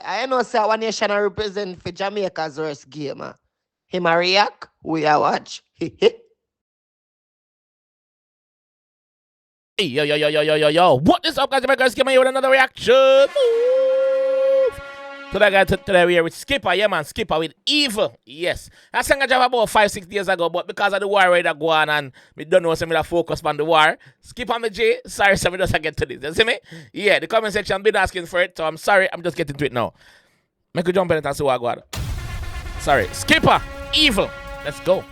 I know say one nation I represent for Jamaica's worst game. Him a react, we a watch. Yo. What is up, guys? Jamaica, Skippa here with another reaction. Today we are with Skippa. Yeah, man, Skippa with Evil. Yes. I sang a job about 5-6 days ago, but because of the war that go on and we don't know, so we focus on the war. Skippa me J, sorry, so we just get to this. You see me? Yeah, the comment section been asking for it, so I'm sorry, I'm just getting to it now. Make you jump in it and see what I got. Sorry. Skippa, Evil. Let's go.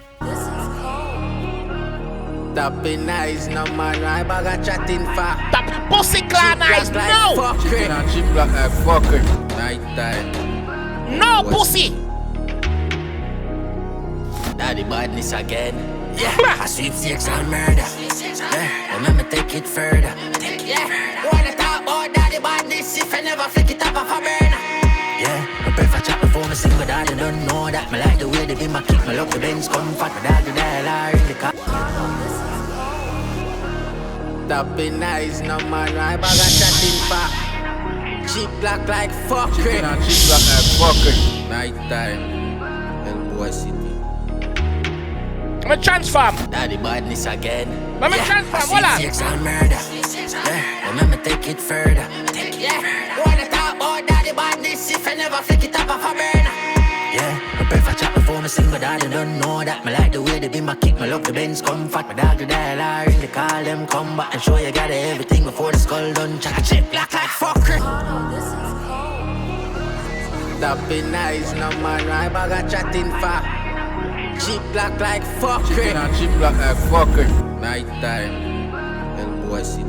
Tapping eyes, no man, I bag a chatting for. Tapping pussy clan eyes, no! Chicken and chip black like fucker. Night time. No pussy! Daddy badness again. Yeah, I sweep sex and murder. Yeah, remember take it further. Wanna talk about daddy badness if I never flick it up off a burner. Yeah, I prefer chat before me sing, but I don't know that. Me like the way they be my kick, me love the Benz comfort. My dad, the dial in the car. Tapping eyes, no man, I bag a chatting for. Cheap black like fucker. Chicken and cheap black like fucker. Night time. El Boy City. I'm a transform. Daddy badness again. I'm a transform, voila. Sex and murder. Yeah, remember take it further. Wanna talk about daddy badness if I never flick it up off a burner. Yeah, I prefer chat before me sing, but I don't know that. Me like the way they be my kick, me love the Benz comfort. My dog the dial in the call them come back and show you got everything before the skull done. Check a chip black like fucker. Tapping eyes, no man, I bag a chatting for. Cheap black like fucker. Chicken and cheap black like fucker. Night time. El Boy City.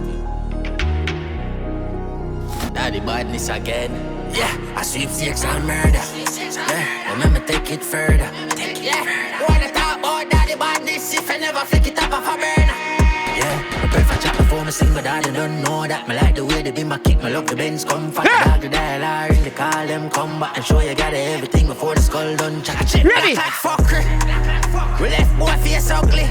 Daddy badness again. Yeah, I sweep sex and murder. Yeah, remember take it further. Wanna talk about daddy badness if I never flick it up off a burner. Yeah, I prefer chat before me sing, but I don't know that. Me like the way they be my kick, me love the Benz comfort. My dog the dial in the call them come back and show you got everything before the skull done. Check a chip ready? Like fucker. We left boy face ugly.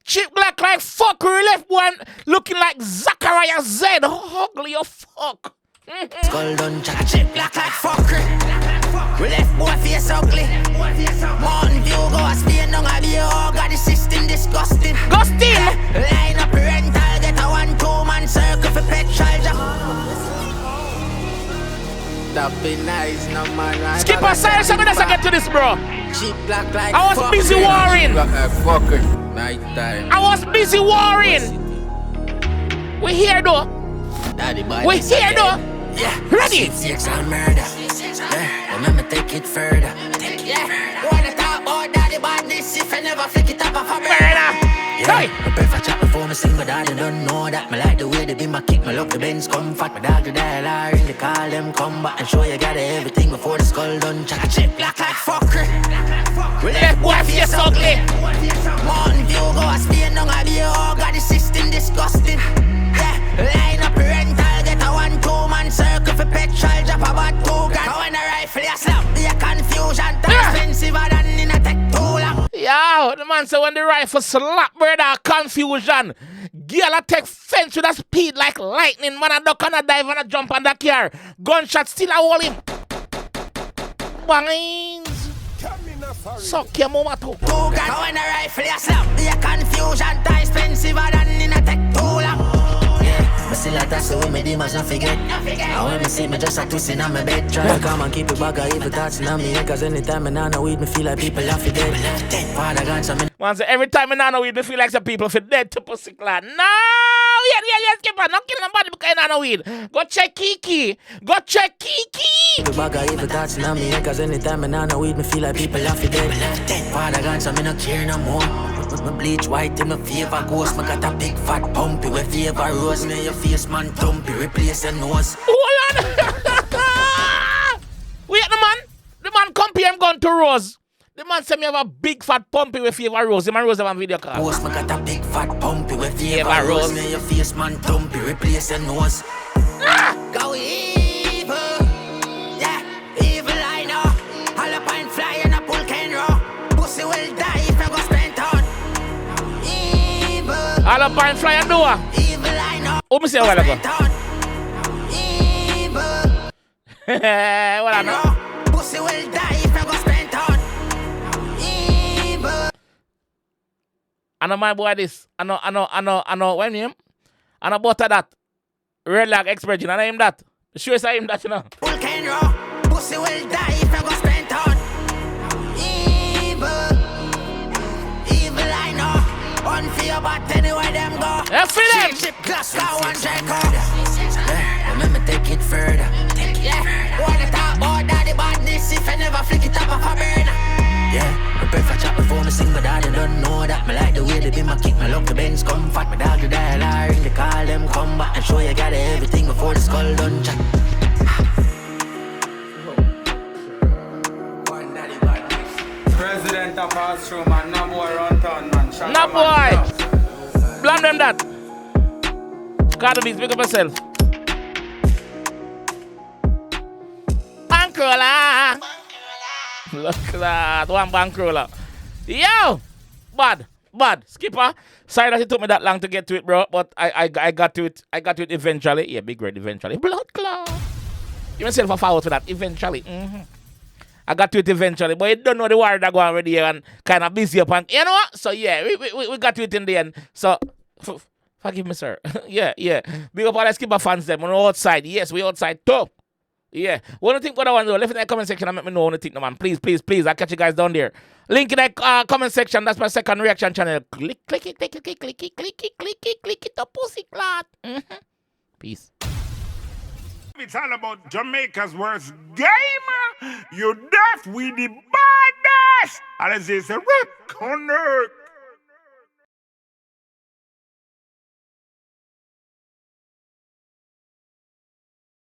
Chip black like fuck, we left one looking like Zachariah Z. Ugly or fuck. Skull done, check a chip black like fucker. We left boy face ugly. Mountain View go a Spain down a be oh God the system disgusting. Gustin! Line up rental, get a 1-2 man circle for petrol job. Tapping eyes, no man. Skippa, sorry, so let's get to this, bro. Cheap black like I was busy warring. Black like fucker. Night time. I was busy warring. We here though. Daddy boy. We here though. Yeah. Ready? Sex and murder. Yeah. Remember take it further. Yeah. Wanna talk about daddy badness if I never flick it up off a burner. Yeah. I prefer chat before me sing, but I don't know that. Me like the way they be my kick, me love the Benz comfort. My dog the dial in the call them come back and show you got everything before the skull done. Check a chip black like fucker. We left boy face ugly. Mountain View go a Spain down a be oh God the system disgusting. Yeah, line up rental, get a 1-2 man circle for petrol, drop about 2 grand. Go in a rifle, you slap, be a confusion. Expensive than in a tech too long. Yo, the man said when the rifle slap, brother, confusion. Girl a take fence with a speed like lightning. Man a duck and a dive and a jump on the car. Gunshot still a hold him. Bangings. Suck your mama too. Go in a rifle, you slap, be a confusion. Expensive than in a tech too long. I still like that, so when me demons not forget. I when me see me just a twisting on my bed. Try to come and keep it back, I evil thoughts in me head. Cause anytime I know weed, me feel like people are dead. Father God, so me man say every time I know weed, me feel like some people feel dead to pussy clan. No! Yeah, Skippa, not kill nobody because I know weed. Go check Kiki. Go check Kiki. keep it back, I evil thoughts in me head. Cause anytime I know weed, me feel like people are dead. Father God, so me no care no more. Me bleach white in my favor ghost. Me got a big fat pumpy with favor rose. Me your face man dumpy, replace your nose. Hold on. Wait, the man come here, I'm going to Rose. The man said me have a big fat pumpy with favor rose. The man Rose have a video call. Ghost, me got a big fat pumpy with favor rose. Me your face man dumpy, replace your nose. Go evil. Yeah, evil I know. All up and fly in a pool can row. Pussy will die if I go spend on. Evil. All up and fly and do. Evil I know. Oh, me say a while ago. What I know? Pussy will die if I go spend on evil. I know my boy this. I know. What name? I know butter that. Red lag expression. I know him that. Sure say him that, you know. Pussy will die if I go spend on evil. Evil I know. One for your but anywhere them go. Yeah, feel it. Chip glass car one Draco. Remember take it further. Wanna talk about daddy badness if I never flick it up off a burner. Yeah, I prefer chat before me sing, but I don't know that. Me like the way they be my kick, my love the Benz comfort. My dog the dial, ring the call them come back and show you got everything before the skull done chat. President of our show, man, no boy run town, man. No boy. Blame them that. Gotta be speak up yourself. Bankroller. Look at that. One bankroller. Yo! Bad. Skipper. Sorry that it took me that long to get to it, bro. But I got to it. I got to it eventually. Yeah, big red eventually. Blood clot. Give myself a forward for that. Eventually. I got to it eventually. But you don't know the war that go on already here and kind of busy up. And you know what? So yeah, we got to it in the end. So forgive me, sir. yeah. Big up all the Skipper fans them. We're outside. Yes, we outside too. Yeah. What do you think what I want to do? Leave it in the comment section and let me know what you think, no, man. Please. I'll catch you guys down there. Link in the comment section. That's my second reaction channel. Click it, the pussy clot. Peace. It's all about Jamaica's worst game. You deaf with the baddest. And it's a rap connect.